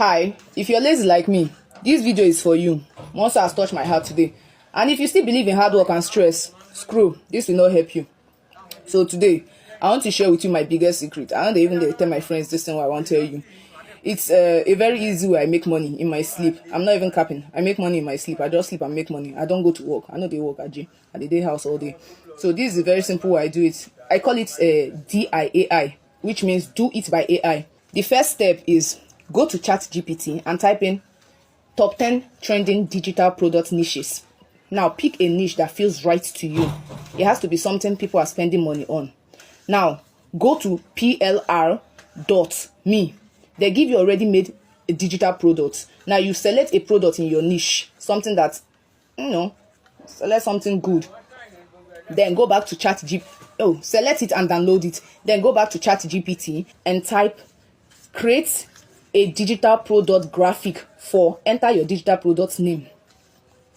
Hi, if you're lazy like me, this video is for you. Monster has touched my heart today. And if you still believe in hard work and stress, screw, this will not help you. So today, I want to share with you my biggest secret. I don't even tell my friends this thing what I want to tell you. It's a very easy way I make money in my sleep. I'm not even capping. I make money in my sleep. I just sleep and make money. I don't go to work. I know they work at gym. At the day house all day. So this is a very simple way I do it. I call it DIAI, which means do it by AI. The first step is go to ChatGPT and type in top 10 trending digital product niches. Now pick a niche that feels right to you. It has to be something people are spending money on. Now go to plr.me. They give you already made a digital product. Now you select a product in your niche, something that, select something good. Then go back to select it and download it. Then go back to ChatGPT and type create a digital product graphic enter your digital product name.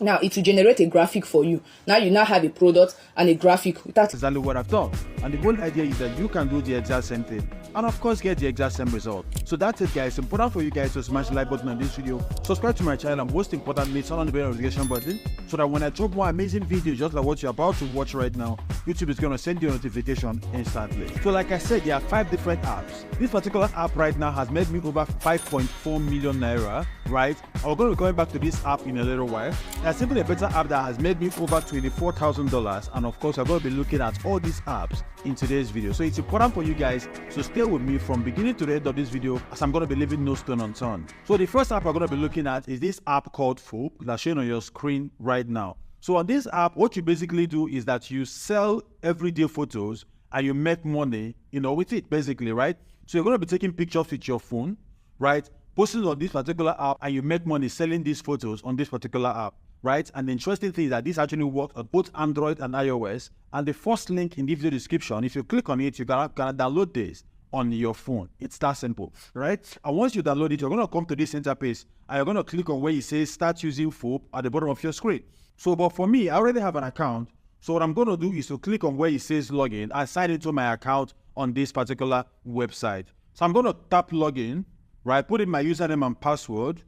Now it will generate a graphic for you. Now you have a product and a graphic. That's exactly what I've done. And the whole idea is that you can do the exact same thing and of course get the exact same result. So that's it, guys. It's important for you guys to smash the like button on this video, subscribe to my channel, and most importantly, turn on the bell notification button so that when I drop more amazing videos just like what you're about to watch right now, YouTube is going to send you a notification instantly. So like I said, there are 5 different apps. This particular app right now has made me over 5.4 million naira, right? I'm going to be coming back to this app in a little while. There's simply a better app that has made me over $24,000, and of course I'm going to be looking at all these apps in today's video. So it's important for you guys to stay with me from beginning to the end of this video, as I'm going to be leaving no stone unturned. So the first app I'm going to be looking at is this app called Foop that's shown on your screen right now. So on this app, what you basically do is that you sell everyday photos and you make money, with it basically, right? So you're going to be taking pictures with your phone, right? Posting on this particular app, and you make money selling these photos on this particular app, right? And the interesting thing is that this actually works on both Android and iOS. And the first link in the video description, if you click on it, you're gonna download this on your phone. It's that simple, right? And once you download it, you're gonna come to this interface and you're gonna click on where it says start using Foop at the bottom of your screen. So, but for me, I already have an account. So what I'm gonna do is to click on where it says login and sign into my account on this particular website. So I'm gonna tap login, right? Put in my username and password,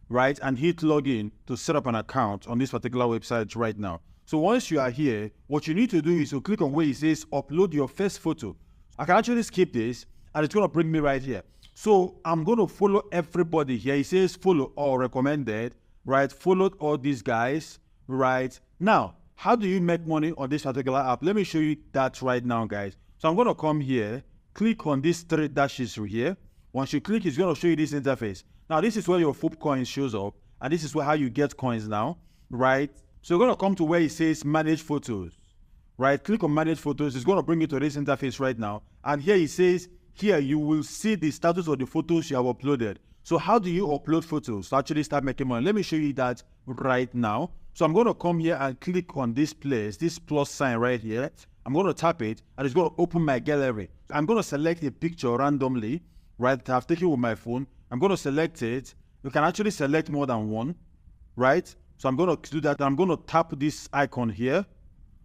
right? And hit login to set up an account on this particular website right now. So once you are here, what you need to do is to click on where it says upload your first photo. I can actually skip this and it's going to bring me right here. So I'm going to follow everybody here. It says follow or recommended, right? Followed all these guys, right? Now, how do you make money on this particular app? Let me show you that right now, guys. So I'm going to come here, click on these 3 dashes here. Once you click, it's going to show you this interface. Now, this is where your Foop coins shows up, and this is how you get coins now, right? So you're going to come to where it says manage photos, right? Click on manage photos. It's going to bring you to this interface right now. And here it says, here you will see the status of the photos you have uploaded. So how do you upload photos to actually start making money? Let me show you that right now. So I'm going to come here and click on this place, this plus sign right here. I'm going to tap it, and it's going to open my gallery. I'm going to select a picture randomly, right, that I've taken with my phone. I'm going to select it. You can actually select more than one, right? So I'm going to do that. I'm going to tap this icon here.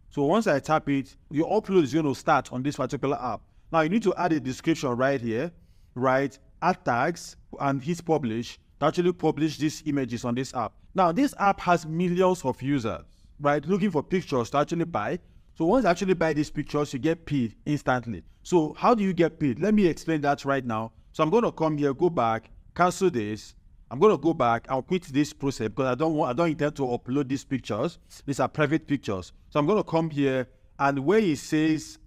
So once I tap it, your upload is going to start on this particular app. Now you need to add a description right here, right? Add tags and hit publish to actually publish these images on this app. Now this app has millions of users, right? Looking for pictures to actually buy. So once you actually buy these pictures, you get paid instantly. So how do you get paid? Let me explain that right now. So I'm going to come here, go back, cancel this. I'm going to go back. I'll quit this process because I don't intend to upload these pictures. These are private pictures. So I'm going to come here, and where it says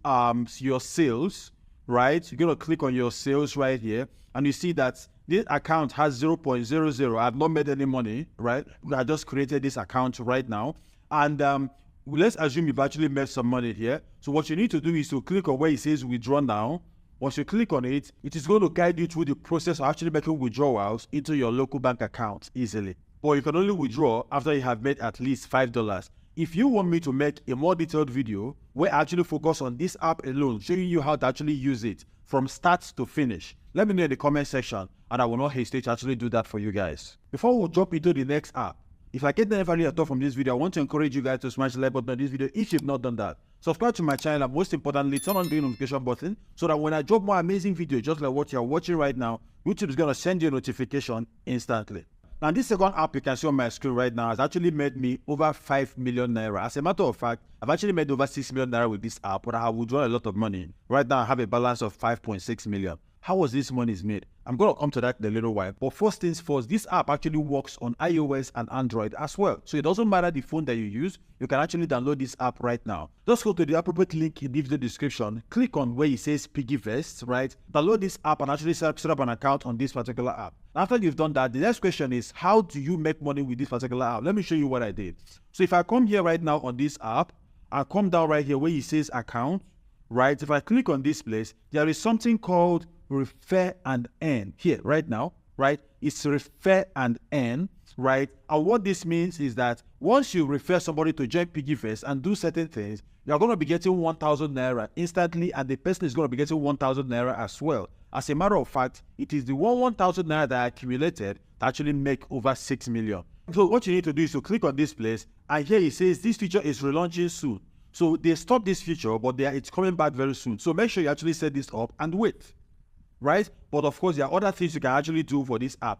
your sales, right? You're going to click on your sales right here, and you see that this account has 0.00. I've not made any money, right? I just created this account right now, and let's assume you've actually made some money here. So what you need to do is to click on where it says withdraw now. Once you click on it, it is going to guide you through the process of actually making withdrawals into your local bank account easily. But you can only withdraw after you have made at least $5. If you want me to make a more detailed video where I actually focus on this app alone, showing you how to actually use it from start to finish, let me know in the comment section and I will not hesitate to actually do that for you guys. Before we jump into the next app, if I get any value at all from this video, I want to encourage you guys to smash the like button on this video if you've not done that. subscribe to my channel, and most importantly, turn on the notification button so that when I drop more amazing videos just like what you're watching right now, YouTube is going to send you a notification instantly. Now, this second app you can see on my screen right now has actually made me over 5 million naira. As a matter of fact, I've actually made over 6 million naira with this app, but I have withdrawn a lot of money. Right now, I have a balance of 5.6 million. How was this money made? I'm going to come to that in a little while. But first things first, this app actually works on iOS and Android as well. So it doesn't matter the phone that you use, you can actually download this app right now. Just go to the appropriate link in the video description, click on where it says PiggyVest, right? Download this app and actually set up an account on this particular app. After you've done that, the next question is, how do you make money with this particular app? Let me show you what I did. So if I come here right now on this app, I come down right here where it says account, right? If I click on this place, there is something called refer and earn here right now, right? It's refer and earn, right? And what this means is that once you refer somebody to join PiggyVest and do certain things, you're going to be getting 1,000 naira instantly, and the person is going to be getting 1,000 naira as well. As a matter of fact, it is the 1,000 naira that I accumulated to actually make over 6 million. So what you need to do is to click on this place, and here it says this feature is relaunching soon. So they stopped this feature, but it's coming back very soon. So make sure you actually set this up and wait. Right? But of course, there are other things you can actually do for this app,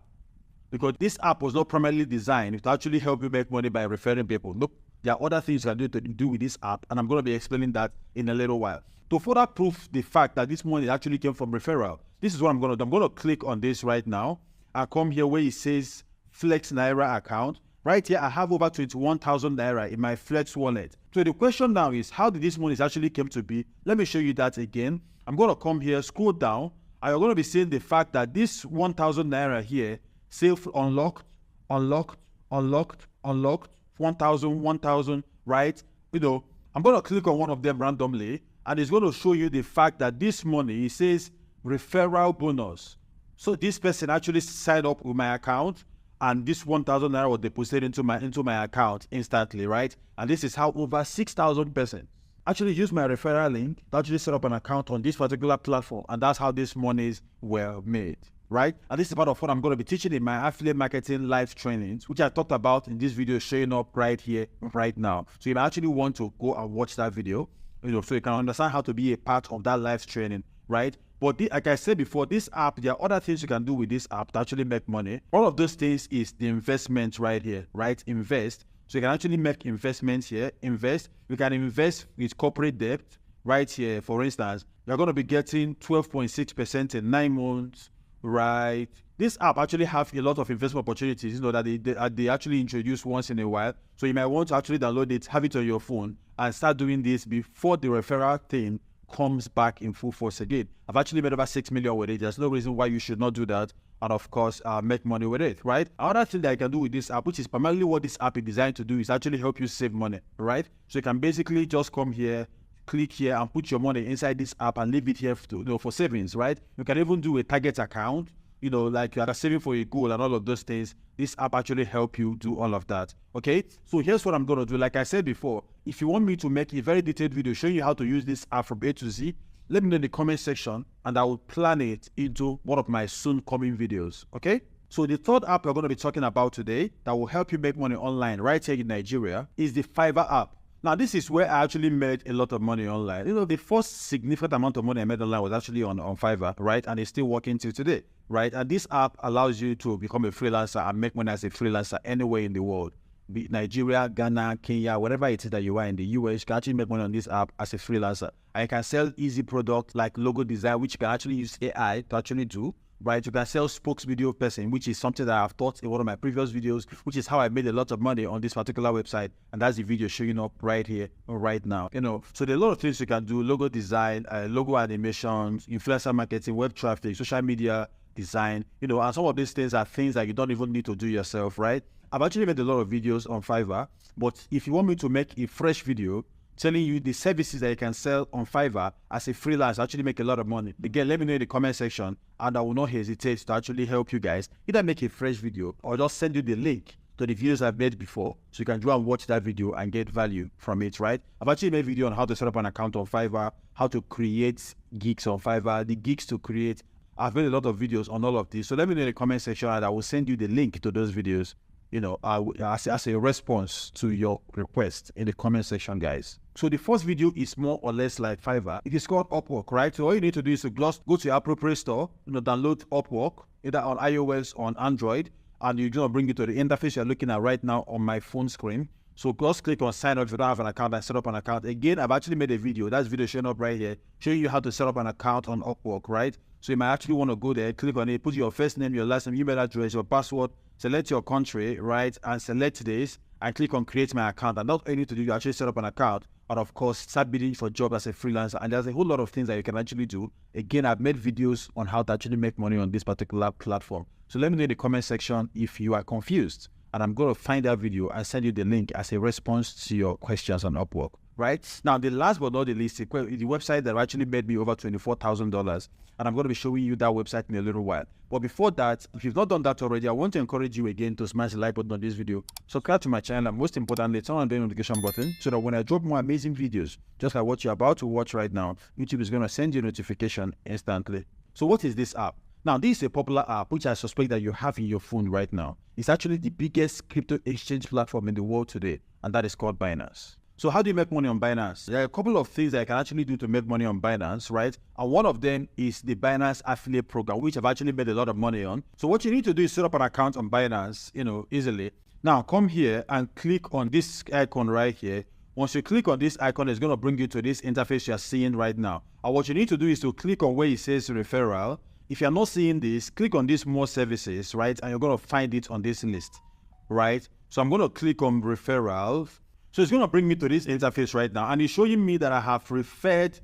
because this app was not primarily designed to actually help you make money by referring people. Nope. There are other things you can do with this app, and I'm going to be explaining that in a little while. To further prove the fact that this money actually came from referral, this is what I'm going to do. I'm going to click on this right now. I come here where it says Flex Naira account. Right here, I have over 21,000 naira in my Flex wallet. So the question now is, how did this money actually came to be? Let me show you that again. I'm going to come here, scroll down, and you're going to be seeing the fact that this 1,000 naira here, safe unlocked, 1,000, right? You know, I'm going to click on one of them randomly, and it's going to show you the fact that this money, it says referral bonus. So this person actually signed up with my account, and this 1,000 naira was deposited into my account instantly, right? And this is how over 6,000 persons actually use my referral link to actually set up an account on this particular platform, and that's how these monies were made, right? And this is part of what I'm going to be teaching in my affiliate marketing live trainings, which I talked about in this video showing up right here, right now. So you may actually want to go and watch that video, you know, so you can understand how to be a part of that live training, right? But like I said before, this app, there are other things you can do with this app to actually make money. One of those things is the investment right here, right? Invest. So you can actually make investments here. Invest. You can invest with corporate debt right here. For instance, you're going to be getting 12.6% in 9 months, right? This app actually have a lot of investment opportunities, you know, that they actually introduce once in a while. So you might want to actually download it, have it on your phone, and start doing this before the referral thing comes back in full force again. I've actually made over 6 million with it. There's no reason why you should not do that, and of course make money with it, right? Another thing that I can do with this app, which is primarily what this app is designed to do, is actually help you save money, right? So you can basically just come here, click here, and put your money inside this app and leave it here for savings, right? You can even do a target account, you know, like you are saving for a goal and all of those things. This app actually help you do all of that, okay? So here's what I'm going to do. Like I said before, if you want me to make a very detailed video showing you how to use this app from A to Z, let me know in the comment section, and I will plan it into one of my soon coming videos, okay? So the third app we're going to be talking about today that will help you make money online right here in Nigeria is the Fiverr app. Now, this is where I actually made a lot of money online. You know, the first significant amount of money I made online was actually on Fiverr, right? And it's still working till today, right? And this app allows you to become a freelancer and make money as a freelancer anywhere in the world. Be it Nigeria, Ghana, Kenya, wherever it is that you are in the US, you can actually make money on this app as a freelancer. And you can sell easy products like logo design, which you can actually use AI to actually do. Right, you can sell spokes video person, which is something that I've taught in one of my previous videos, which is how I made a lot of money on this particular website, and that's the video showing up right here, right now. You know, so there are a lot of things you can do: logo design, logo animations, influencer marketing, web traffic, social media design. You know, and some of these things are things that you don't even need to do yourself, right? I've actually made a lot of videos on Fiverr, but if you want me to make a fresh video telling you the services that you can sell on Fiverr as a freelance, actually make a lot of money, again, let me know in the comment section, and I will not hesitate to actually help you guys either make a fresh video or just send you the link to the videos I've made before, so you can go and watch that video and get value from it, right? I've actually made a video on how to set up an account on Fiverr, how to create gigs on Fiverr, the gigs to create. I've made a lot of videos on all of this, so let me know in the comment section, and I will send you the link to those videos. as a response to your request in the comment section, guys. So the first video is more or less like Fiverr. It is called Upwork, right? So all you need to do is to just go to your appropriate store, download Upwork, either on iOS or on Android, and you're gonna bring you to the interface you're looking at right now on my phone screen. So just click on sign up if you don't have an account and set up an account. Again, I've actually made a video. That's video showing up right here, showing you how to set up an account on Upwork, right? So you might actually want to go there, click on it, put your first name, your last name, email address, your password, select your country, right? And select this and click on create my account. And not all you need to do, you actually set up an account, and of course, start bidding for jobs as a freelancer. And there's a whole lot of things that you can actually do. Again, I've made videos on how to actually make money on this particular platform. So let me know in the comment section if you are confused. And I'm going to find that video and send you the link as a response to your questions on Upwork, right? Now, the last but not the least, the website that actually made me over $24,000. And I'm going to be showing you that website in a little while. But before that, if you've not done that already, I want to encourage you again to smash the like button on this video, subscribe to my channel, and most importantly, turn on the notification button so that when I drop more amazing videos, just like what you're about to watch right now, YouTube is going to send you a notification instantly. So what is this app? Now, this is a popular app, which I suspect that you have in your phone right now. It's actually the biggest crypto exchange platform in the world today, and that is called Binance. So how do you make money on Binance? There are a couple of things that I can actually do to make money on Binance, right? And one of them is the Binance affiliate program, which I've actually made a lot of money on. So what you need to do is set up an account on Binance, easily. Now, come here and click on this icon right here. Once you click on this icon, it's going to bring you to this interface you're seeing right now. And what you need to do is to click on where it says referral. If you're not seeing this, click on this more services, right? And you're going to find it on this list, right? So I'm going to click on referral. So it's going to bring me to this interface right now. And it's showing me that I have referred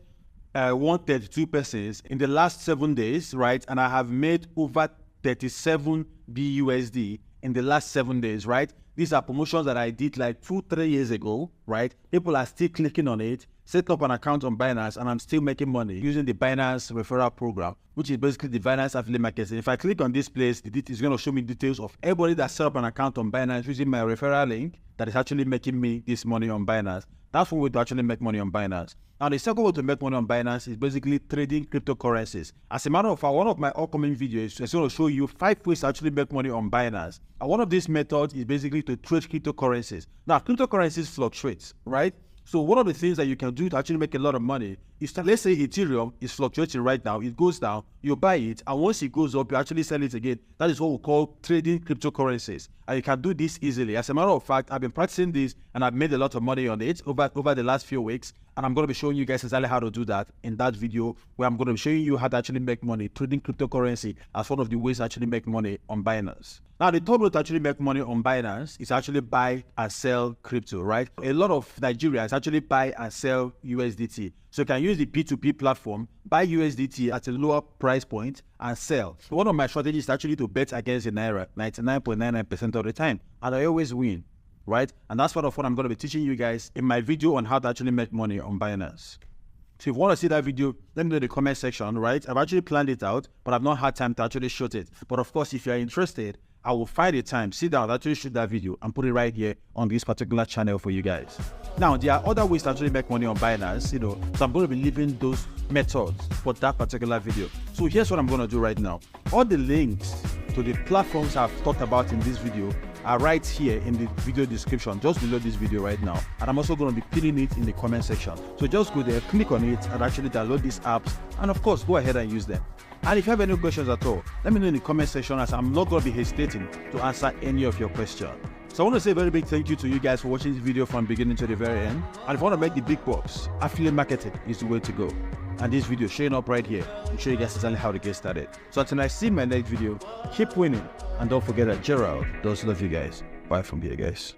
132 persons in the last 7 days, right? And I have made over 37 BUSD in the last 7 days, right? These are promotions that I did like 2-3 years ago, right? People are still clicking on it, set up an account on Binance, and I'm still making money using the Binance referral program, which is basically the Binance affiliate marketing. If I click on this place, it's going to show me details of everybody that set up an account on Binance using my referral link that is actually making me this money on Binance. That's one way to actually make money on Binance. Now, the second way to make money on Binance is basically trading cryptocurrencies. As a matter of fact, one of my upcoming videos is going to show you 5 ways to actually make money on Binance. And one of these methods is basically to trade cryptocurrencies. Now, cryptocurrencies fluctuate, right? So one of the things that you can do to actually make a lot of money is to, let's say Ethereum is fluctuating right now, it goes down, you buy it, and once it goes up, you actually sell it again. That is what we call trading cryptocurrencies. And you can do this easily. As a matter of fact, I've been practicing this and I've made a lot of money on it over the last few weeks. And I'm going to be showing you guys exactly how to do that in that video, where I'm going to be showing you how to actually make money trading cryptocurrency as one of the ways to actually make money on Binance. Now, the third way to actually make money on Binance is actually buy and sell crypto, right? A lot of Nigerians actually buy and sell USDT. So you can use the P2P platform, buy USDT at a lower price point and sell. So one of my strategies is actually to bet against the Naira 99.99% of the time. And I always win, right? And that's part of what I'm going to be teaching you guys in my video on how to actually make money on Binance. So if you want to see that video, let me know in the comment section, right? I've actually planned it out, but I've not had time to actually shoot it. But of course, if you're interested, I will find a time, sit down, actually shoot that video and put it right here on this particular channel for you guys. Now, there are other ways to actually make money on Binance, so I'm going to be leaving those methods for that particular video. So here's what I'm going to do right now. All the links to the platforms I've talked about in this video are right here in the video description, just below this video right now. And I'm also going to be pinning it in the comment section. So just go there, click on it, and actually download these apps. And of course, go ahead and use them. And if you have any questions at all, let me know in the comment section, as I'm not going to be hesitating to answer any of your questions. So I want to say a very big thank you to you guys for watching this video from beginning to the very end. And if you want to make the big bucks, affiliate marketing is the way to go. And this video showing up right here will show you guys exactly how to get started. So until I see my next video, keep winning. And don't forget that Gerald does love you guys. Bye from here, guys.